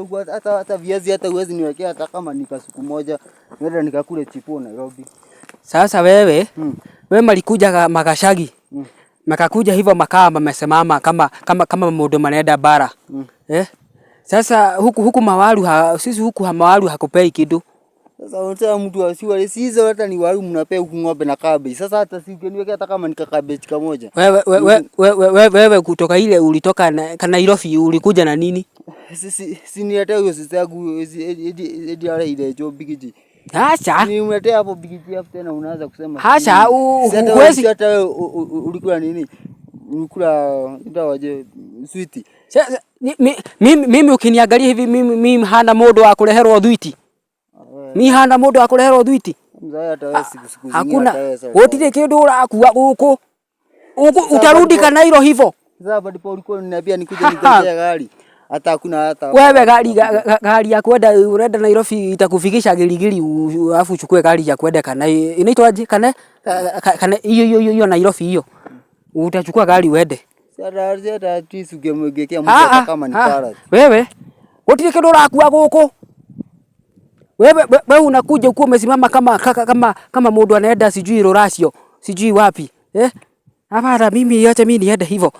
huko hata viazi hata uwezi niwekea hata kama nikasuku moja. Nenda nikakule chipo Nairobi. Sasa wewe malikuja Magashagi. Makakuja hivyo makamba mamesimama kama modo maneda bara. Sasa huku mawaru sisi huku mawaru hakupei kitu. Sasa unataka mtu asiwe sizo hata ni waru mnapea huku ng'ombe na cabbage. Sasa hata si ukiniwekea hata kama nika cabbage kamoja. Wewe kutoka ile ulitoka Nairobi ulikuja na nini? Si niletea hiyo sisi yangu edi ala ile jo bigiji. Acha. Ni umetea hapo bigiji hapo tena unaanza kusema. Acha huwezi hata ulikula nini? Ulikula ndawaje sweet. Sasa mimi ukiniangalia hivi mimi hana modo wa kuleherwa dhwiti. Mimi hana modo wa kuleherwa dhwiti. Mzee hata wewe siku zingine hakuna. Wotile kidogo akuwa huko. Utarudi Kanairo hivyo. Sasa ndipo ulikuwa unaniambia nikuje nigojea gari. Hata hakuna hata. Wewe gari ya kwenda unaenda Nairobi itakufikisha Giligili alafu uchukue gari ya kwenda Kanairo. Inaitwaje? Kana hiyo Nairobi hiyo. Utachukua gari uende. Sasa tisi ungemwekea mtu kama ni para. Wewe wotile kidogo akuwa huko. Wewe unakuja uko umesimama kama mtu anaenda sijui Rorasio, sijui wapi. Hapana mimi acha mimi niende hivyo.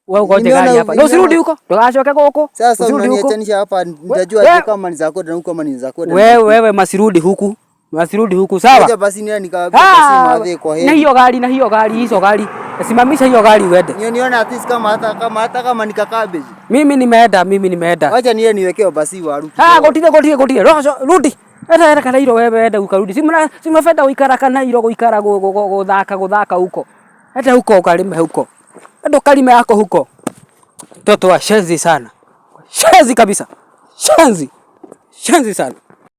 Wewe ngoja gari hapa. Ndio usirudi huko. Tukashoke huko. Sasa unaniachanisha hapa nitajua kama ni za kwenda huko kama ni za kwenda. Wewe masirudi huku. Masirudi huku sawa? Acha basi nini nikaambia basi madhe kwa heri. Na hiyo gari hizo gari. Simamisha hiyo gari uende. Niona at least hata kama nika cabbage. Mimi nimeenda. Acha niye niwekeo basi waru. Gotie. Rudi. Hata Kanairo wewe enda ukarudi. Simafenda uikara Kanairo uikara godhaka huko. Hata huko ukalime huko. Ndo kalime yako huko. Toto wa shenzi sana. Shenzi kabisa. Shenzi sana.